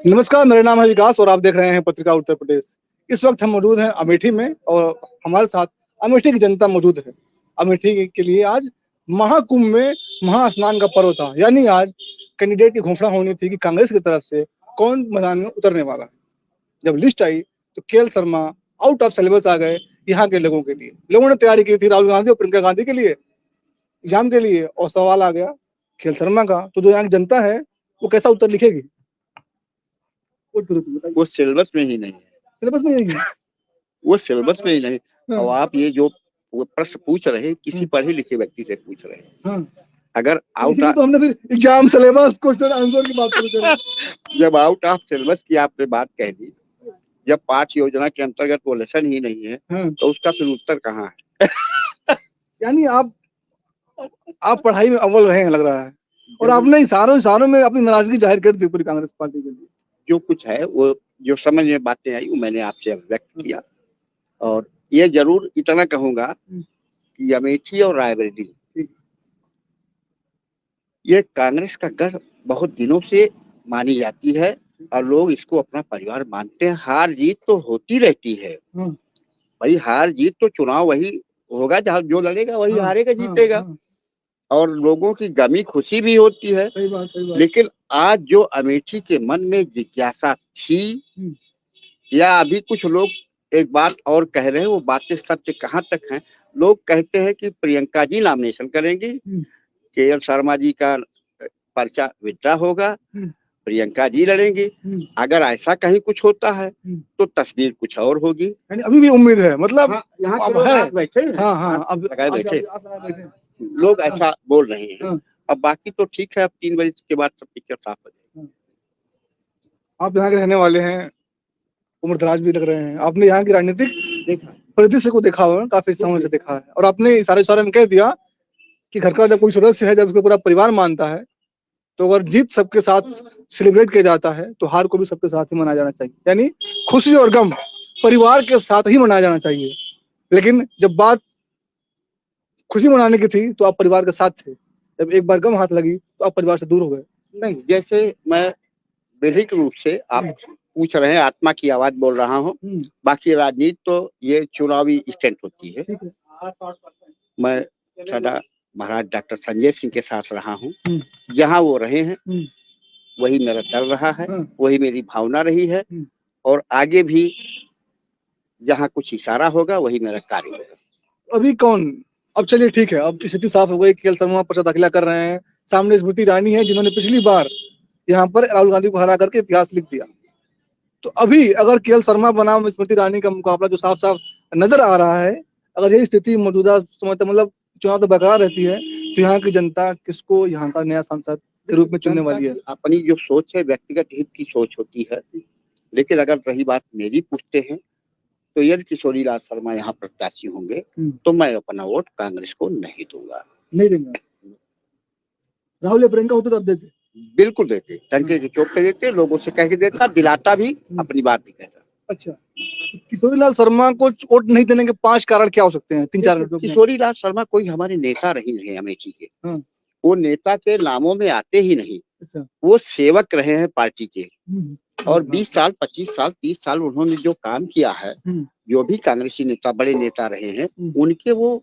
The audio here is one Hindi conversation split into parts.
नमस्कार, मेरा नाम है विकास और आप देख रहे हैं पत्रिका उत्तर प्रदेश। इस वक्त हम मौजूद हैं अमेठी में और हमारे साथ अमेठी की जनता मौजूद है। अमेठी के लिए आज महाकुंभ में महास्नान का पर्व था, यानी आज कैंडिडेट की घोषणा होनी थी कि कांग्रेस की तरफ से कौन मैदान में उतरने वाला है। जब लिस्ट आई तो KL Sharma out of syllabus आ गए यहाँ के लोगों के लिए। लोगों ने तैयारी की थी राहुल गांधी और प्रियंका गांधी के लिए, एग्जाम के लिए, और सवाल आ गया केएल शर्मा का। तो जो यहाँ की जनता है वो कैसा उत्तर लिखेगी? वो सिलेबस में ही नहीं है। सिलेबस में नहीं है, वो सिलेबस में ही नहीं। और आप ये जो प्रश्न पूछ रहे हैं किसी पढ़े लिखे व्यक्ति से पूछ रहे हैं। अगर आउट तो हमने फिर एग्जाम सिलेबस क्वेश्चन आंसर की बात करें। जब आउट ऑफ सिलेबस की आपने बात कह दी, जब पाठ योजना के अंतर्गत वो लेसन ही नहीं है तो उसका फिर उत्तर कहाँ है? यानी आप पढ़ाई में अव्वल रहे हैं लग रहा है, और आपने इशारों में अपनी नाराजगी जाहिर कर दी पूरी कांग्रेस पार्टी के लिए। जो कुछ है वो जो समझ में बातें आई वो मैंने आपसे व्यक्त किया, और ये जरूर इतना कहूंगा कि अमेठी और रायबरेली ये कांग्रेस का गढ़ बहुत दिनों से मानी जाती है और लोग इसको अपना परिवार मानते हैं। हार जीत तो होती रहती है भाई, हार जीत तो चुनाव वही होगा जहाँ जो लड़ेगा वही हारेगा जीतेगा, और लोगों की गमी खुशी भी होती है। सही बात। लेकिन आज जो अमेठी के मन में जिज्ञासा थी, या अभी कुछ लोग एक बात और कह रहे हैं, वो बातें सत्य कहाँ तक हैं। लोग कहते हैं कि प्रियंका जी नॉमिनेशन करेंगी, केएल शर्मा जी का पर्चा विड्रा होगा, प्रियंका जी लड़ेंगी। अगर ऐसा कहीं कुछ होता है तो तस्वीर कुछ और होगी। अभी भी उम्मीद है, मतलब यहाँ अब है बैठे अब बैठे लोग ऐसा बोल रहे हैं। अब बाकी तो ठीक है, अब 3 बजे के बाद सब पिक्चर साफ हो जाएगी। आप यहाँ के रहने वाले हैं, उम्र दराज भी लग रहे हैं, आपने यहाँ की राजनीतिक परिदृश्य को देखा हुआ है, काफी समय से देखा है, और आपने इशारे में कह दिया कि घर का जब कोई सदस्य है, जब उसको पूरा परिवार मानता है, तो अगर जीत सबके साथ सेलिब्रेट किया जाता है तो हार को भी सबके साथ ही मनाया जाना चाहिए। यानी खुशी और गम परिवार के साथ ही मनाया जाना चाहिए। लेकिन जब बात खुशी मनाने की थी तो आप परिवार के साथ थे, जब एक बार गम हाथ लगी तो आप परिवार से दूर हो गए। नहीं, जैसे मैं वैधिक रूप से आप पूछ रहे हैं, आत्मा की आवाज बोल रहा हूँ। बाकी राजनीति तो ये चुनावी स्टंट होती है। मैं सदा महाराज डॉक्टर संजय सिंह के साथ रहा हूँ, जहाँ वो रहे हैं वही मेरा दल रहा है, वही मेरी भावना रही है, और आगे भी जहाँ कुछ इशारा होगा वही मेरा कार्य होगा। अभी कौन, अब चलिए ठीक है, अब स्थिति साफ हो गई, केएल शर्मा पर्चा दाखिला कर रहे हैं, सामने स्मृति ईरानी है जिन्होंने पिछली बार यहाँ पर राहुल गांधी को हरा करके इतिहास लिख दिया। तो अभी अगर केएल शर्मा बनाम स्मृति ईरानी का मुकाबला जो साफ साफ नजर आ रहा है, अगर यही स्थिति मौजूदा समय तक मतलब चुनाव तो बरकरार रहती है, तो यहाँ की जनता किसको यहाँ का नया सांसद के रूप में चुनने वाली है? अपनी जो सोच है व्यक्तिगत हित की सोच होती है, लेकिन अगर रही बात मेरी पूछते हैं तो यदि किशोरीलाल शर्मा यहाँ प्रत्याशी होंगे तो मैं अपना वोट कांग्रेस को नहीं दूंगा। नहीं देंगे? राहुल या प्रियंका होते तो अब देते? बिल्कुल देते, डंके की चोट पे देते, लोगों से कह के देता, दिलाता भी, अपनी बात भी कहता। अच्छा, किशोरीलाल शर्मा को वोट नहीं देने के 5 कारण क्या हो सकते हैं? 3-4। किशोरीलाल शर्मा कोई हमारे नेता नहीं रहे अमेठी के, वो नेता के नामों में आते ही नहीं। अच्छा। वो सेवक रहे हैं पार्टी के, और 20 साल 25 साल 30 साल उन्होंने जो काम किया है, जो भी कांग्रेसी नेता बड़े नेता रहे हैं, उनके वो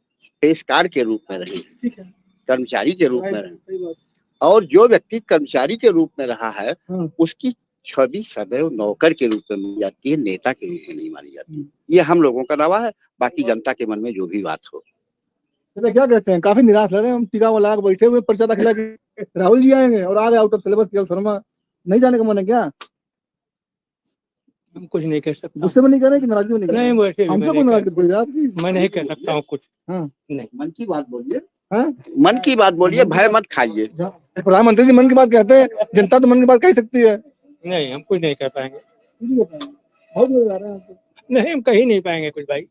पेशकार के रूप में रहे, कर्मचारी के रूप में रहे, और जो व्यक्ति कर्मचारी के रूप में रहा है उसकी छवि सदैव नौकर के रूप में मानी जाती है, नेता के रूप में नहीं मानी जाती। ये हम लोगों का दावा है, बाकी जनता के मन में जो भी बात हो। क्या कहते हैं, काफी निराश लग रहे हैं हम, टीका वाला बैठे हुए पर्चा दाखिला के राहुल जी आएंगे और आ गए out of syllabus KL Sharma, नहीं जाने का मन है क्या? हम कुछ नहीं कह सकते। गुस्से में नहीं कर रहे कि नाराजगी में नहीं कर रहे? नहीं, हमसे कोई नाराजगी कोई आपकी? मैं नहीं कह सकता हूँ कुछ। नहीं, मन की बात बोलिए, मन की बात बोलिए, भय मत खाइए। प्रधानमंत्री जी मन की बात कहते हैं, जनता तो मन की बात कह सकती है। नहीं, हम कुछ नहीं कह पाएंगे। नहीं, हम कहीं नहीं पाएंगे कुछ भाई,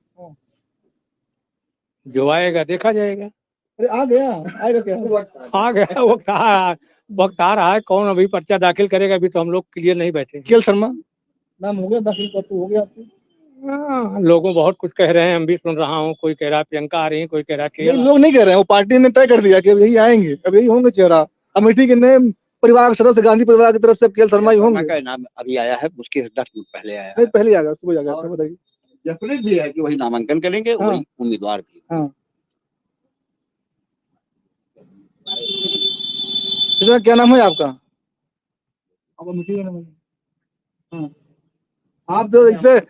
जो आएगा देखा जाएगा। अरे आ गया, आएगा क्या? आ गया, वक्त आ रहा है। कौन अभी पर्चा दाखिल करेगा, अभी तो हम लोग क्लियर नहीं बैठे। केएल शर्मा नाम हो गया दाखिल, तो हो गया आपको? लोगों बहुत कुछ कह रहे हैं, हम भी सुन रहा हूँ। कोई कह रहा है प्रियंका आ रही है, कोई कह रहा है लोग नहीं कह रहे हैं, वो पार्टी ने तय कर दिया कि यही आएंगे, अब यही होंगे चेहरा। अमेठी के नए परिवार के सदस्य गांधी परिवार की तरफ से केएल शर्मा ही होंगे? का नाम अभी आया है, उसके 10 मिनट पहले आया है। नहीं, पहले आ गया, सुबह आ गया था, बताइए। डेफिनेट भी है कि वही नामांकन करेंगे, हाँ। वही उम्मीदवार भी। हाँ। क्या नाम है आपका? हाँ। आप तो इससे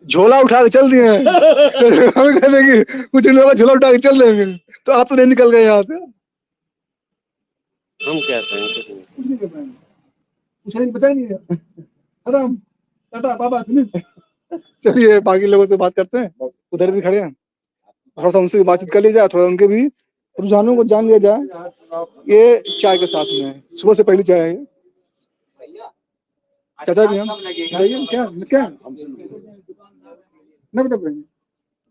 झोला उठा के चल दिए हैं। हमें कहते हैं कि कुछ लोग झोला उठा के चल देंगे, तो आप तो नहीं निकल गए यहाँ से। हम कहते हैं कुछ नहीं कर पाएंगे, कुछ नहीं बचा ही नहीं है। खत्म, टाटा बाबा फिनिश। चलिए बाकी लोगों से बात करते हैं, उधर भी खड़े हैं, थोड़ा सा उनसे बातचीत कर ली जाए, थोड़ा उनके भी रुझानों को जान लिया जाए। ये चाय के साथ में है, सुबह से पहली चाय है ये। चाचा भी हम क्या क्या नहीं बता पाएंगे,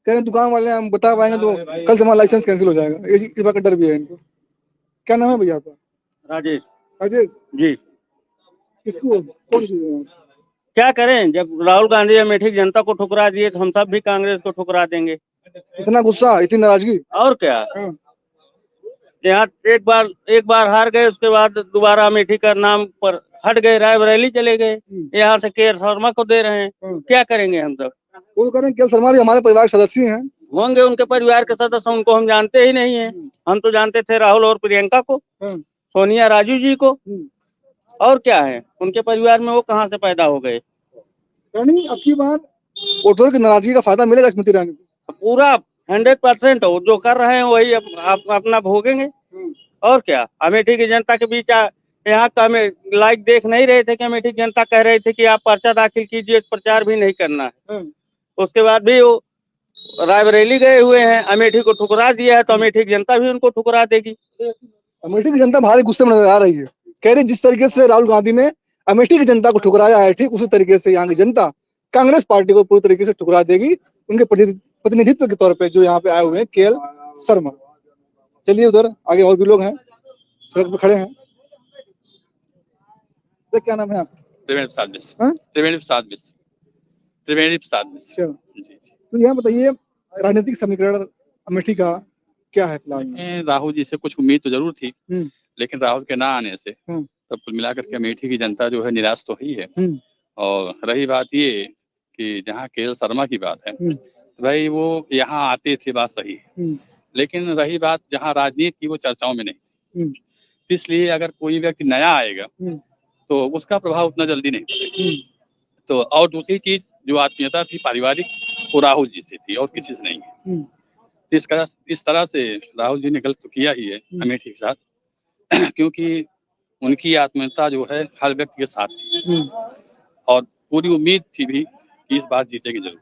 कह रहे दुकान वाले हम बता पाएंगे तो कल से हमारा लाइसेंस कैंसिल हो जाएगा, इस बात का डर भी है इनको। क्या नाम है भैया आपका? राजेश। राजेश जी। किसको कौन सी? क्या करें, जब राहुल गांधी अमेठी की जनता को ठुकरा दिए तो हम सब भी कांग्रेस को ठुकरा देंगे। इतना गुस्सा, इतनी नाराजगी, और क्या। यहाँ एक बार हार गए, उसके बाद दोबारा अमेठी का नाम पर हट गए, रायबरेली चले गए, यहाँ से केएल शर्मा को दे रहे हैं। क्या करेंगे हम सब? वो कह रहे हैं केएल शर्मा भी हमारे परिवार के सदस्य हैं। होंगे उनके परिवार के सदस्य, उनको हम जानते ही नहीं है। हम तो जानते थे राहुल और प्रियंका को, सोनिया राजू जी को, और क्या है उनके परिवार में, वो कहाँ से पैदा हो गए। यानी अब की बार वोटरों की नाराजगी का फायदा मिलेगा स्मृति ईरानी को? पूरा 100% हो, जो कर रहे हैं वही अपना भोगेंगे। और क्या, अमेठी की जनता के बीच यहाँ का हमें लाइक देख नहीं रहे थे कि अमेठी की जनता कह रही थी कि आप पर्चा दाखिल कीजिए, प्रचार भी नहीं करना है। उसके बाद भी वो रायबरेली गए हुए हैं, अमेठी को ठुकरा दिया है, तो अमेठी की जनता भी उनको ठुकरा देगी। अमेठी की जनता भारी गुस्से में नजर आ रही है, कह रही जिस तरीके से राहुल गांधी ने अमेठी की जनता को ठुकराया है, ठीक उसी तरीके से यहाँ की जनता कांग्रेस पार्टी को पूरी तरीके से ठुकरा देगी, उनके प्रतिनिधित्व के तौर पे जो यहाँ पे आए हुए हैं केएल शर्मा। चलिए उधर आगे और भी लोग हैं, सड़क पे खड़े हैं। तो क्या नाम है आपका? त्रिवेणी प्रसाद मिश्र। त्रिवेणी प्रसाद मिश्र। त्रिवेणी प्रसाद मिश्र। जी। तो यह बताइए राजनीतिक समीकरण अमेठी का क्या है फिलहाल? राहुल जी से कुछ उम्मीद तो जरूर थी, लेकिन राहुल के ना आने से तब कुल मिलाकर के अमेठी की जनता जो है निराश तो हुई है। और रही बात ये कि जहाँ केएल शर्मा की बात है, भाई वो यहाँ आते थे, बात सही है, लेकिन रही बात जहाँ राजनीति की, वो चर्चाओं में नहीं। इसलिए अगर कोई व्यक्ति नया आएगा तो उसका प्रभाव उतना जल्दी नहीं पड़ेगा। तो और दूसरी चीज जो आत्मीयता थी पारिवारिक, वो राहुल जी से थी और किसी से नहीं है। इस तरह से राहुल जी ने गलत तो किया ही है अमेठी के साथ, क्योंकि उनकी आत्मीयता जो है हर व्यक्ति के साथ थी और पूरी उम्मीद थी भी कि इस बार जीतेगी जरूर।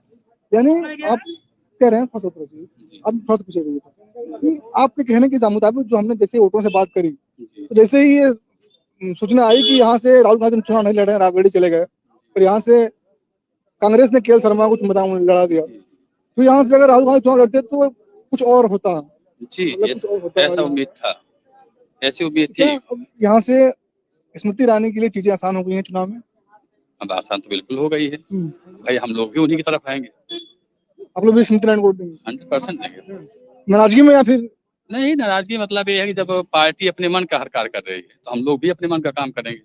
यानी आप कह रहे हैं, अब थोड़ा सा पीछे आपके कहने के मुताबिक जो हमने जैसे वोटरों से बात करी, तो जैसे ही ये सूचना आई कि यहाँ से राहुल गांधी चुनाव नहीं लड़ रहे हैं, रायबरेली चले गए, और यहाँ से कांग्रेस ने केएल शर्मा को मतदान लड़ा दिया, तो यहाँ से अगर राहुल गांधी चुनाव लड़ते तो कुछ और होता जी, ऐसा उम्मीद था, ऐसी उम्मीद थी। यहाँ से स्मृति ईरानी के लिए चीजें आसान हो गई हैं चुनाव में? अब आसान तो बिल्कुल हो गई है भाई, हम लोग भी उन्हीं की तरफ आएंगे। आप लोग भी स्मृति ईरानी को वोट देंगे? 100% देंगे। नाराजगी में या फिर नहीं, नाराजगी मतलब ये है कि जब पार्टी अपने मन का हर कार्य कर रही है तो हम लोग भी अपने मन का काम करेंगे।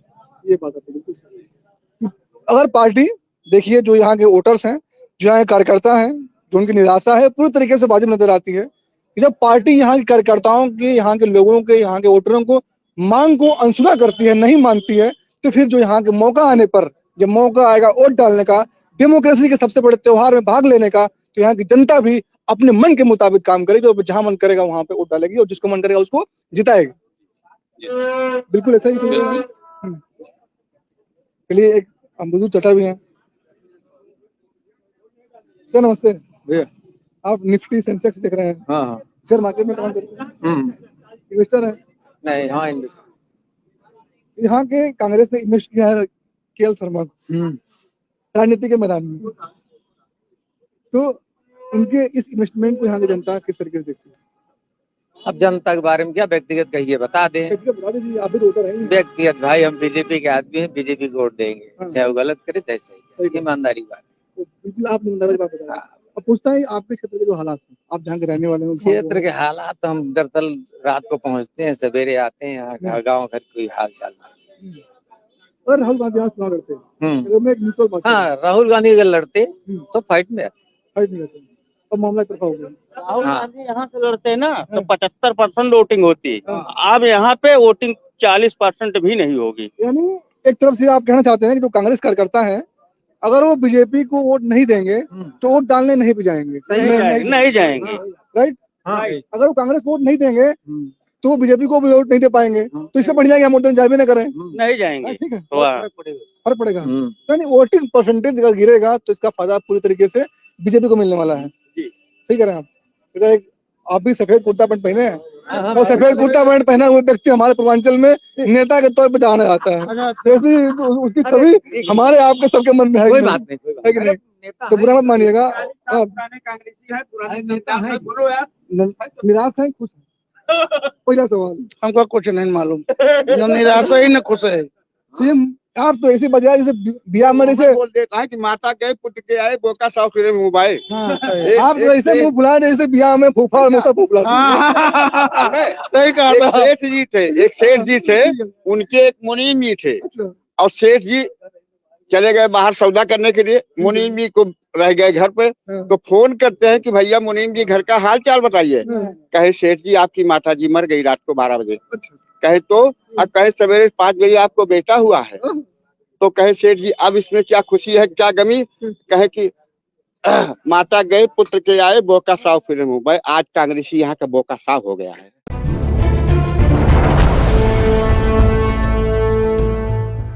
ये बात है बिल्कुल सही। अगर पार्टी देखिए, जो यहाँ के वोटर्स हैं, जो यहाँ के कार्यकर्ता हैं, जो उनकी निराशा है पूरी तरीके से वाजिब नजर आती है कि जब पार्टी यहाँ के कार्यकर्ताओं के, यहाँ के लोगों के, यहाँ के वोटरों को मांग को अनसुना करती है, नहीं मानती है, तो फिर जो यहाँ के मौका आने पर, जब मौका आएगा वोट डालने का, डेमोक्रेसी के सबसे बड़े त्योहार में भाग लेने का, तो यहाँ की जनता भी अपने मन के मुताबिक काम करेगी और जहां मन करेगा वहां पे वोट डालेगी और जिसको मन करेगा उसको जिताएगी। बिल्कुल ऐसा ही सही। चलिए एक बुजुर्ग चाचा भी हैं। सर नमस्ते भैया, आप निफ्टी सेंसेक्स देख रहे हैं? हाँ। शेयर मार्केट में काम करते हैं? इन्वेस्टर है? नहीं, हाँ इन्वेस्टर। यहाँ के कांग्रेस ने इन्वेस्ट किया है केएल शर्मा को राजनीति के मैदान में, तो उनके इस इन्वेस्टमेंट को यहाँ की जनता किस तरीके से देखती है? अब जनता के बारे में क्या व्यक्तिगत कहिए, बता दें। बता दीजिए, आप भी तो वोटर हैं। व्यक्तिगत भाई, हम बीजेपी के आदमी हैं, बीजेपी को वोट देंगे, चाहे वो गलत करे चाहे सही, ईमानदारी बात। बिल्कुल आप ईमानदारी बात बता। अब पूछता है आपके क्षेत्र के जो हालात हैं, आप जहाँ के रहने वाले हो, क्षेत्र के हालात हम दरअसल रात को पहुँचते हैं, सवेरे आते हैं, यहाँ गाँव घर कोई हाल चाल नहीं। और राहुल गांधी यहाँ चुनाव लड़ते हैं, अगर मैं एक न्यूट्रल बात हाँ, राहुल गांधी अगर लड़ते तो फाइट में फाइट नहीं रहते, अब मामला तरफा हो गया। राहुल गांधी यहाँ से लड़ते हैं ना तो 75% वोटिंग होती है, अब यहाँ पे वोटिंग 40% भी नहीं होगी। यानी एक तरफ से आप कहना चाहते हैं कि जो कांग्रेस कार्यकर्ता है अगर वो बीजेपी को वोट नहीं देंगे तो वोट डालने नहीं भी जाएंगे, नहीं जाएंगे, राइट। अगर वो कांग्रेस को वोट नहीं देंगे तो वो बीजेपी को भी वोट नहीं दे पाएंगे, तो इससे बढ़िया हम वोट जाए भी नहीं करें, नहीं जाएंगे, ठीक है, फर्क पड़ेगा। यानी वोटिंग परसेंटेज अगर गिरेगा तो इसका फायदा पूरी तरीके से बीजेपी को मिलने वाला है। सही कह रहे हैं आप। आप भी सफेद कुर्ता पैंट पहने हैं, और सफेद कुर्ता पैंट पहना हुआ व्यक्ति हमारे पूर्वांचल में नेता के तौर पर जाना जाता है, जैसे उसकी छवि हमारे आपके सबके मन में है। कोई बात नहीं, है कि नहीं, तो बुरा मत मानिएगा। निराश है, खुश है? पहला सवाल हमको कुछ नहीं मालूम, न निराश है न खुश है। सीएम आप तो ऐसे बजाय जैसे बिया में जैसे बोल देता है कि माता गए पुत्र के आए बोका साव फिरे मुंह भाई। आप तो ऐसे मुंह फुला जैसे बिया में फूफा और मुसा फूफला। सही कहा था। एक सेठ जी थे, उनके एक मुनीम जी थे, और सेठ जी चले गए बाहर सौदा करने के लिए, मुनीम जी को रह गए घर पे, तो फोन करते हैं कि भैया मुनीम जी घर का हाल चाल बताइए। कहे सेठ जी आपकी माता जी मर गई रात को 12 बजे। कहे तो अब कहे सवेरे 5 बजे आपको बेटा हुआ है। तो कहे सेठ जी अब इसमें क्या खुशी है क्या गमी। कहे कि माता गए पुत्र के आए बोका साव फिरे मुंह भाई। आज कांग्रेसी यहाँ का बोका साव हो गया है।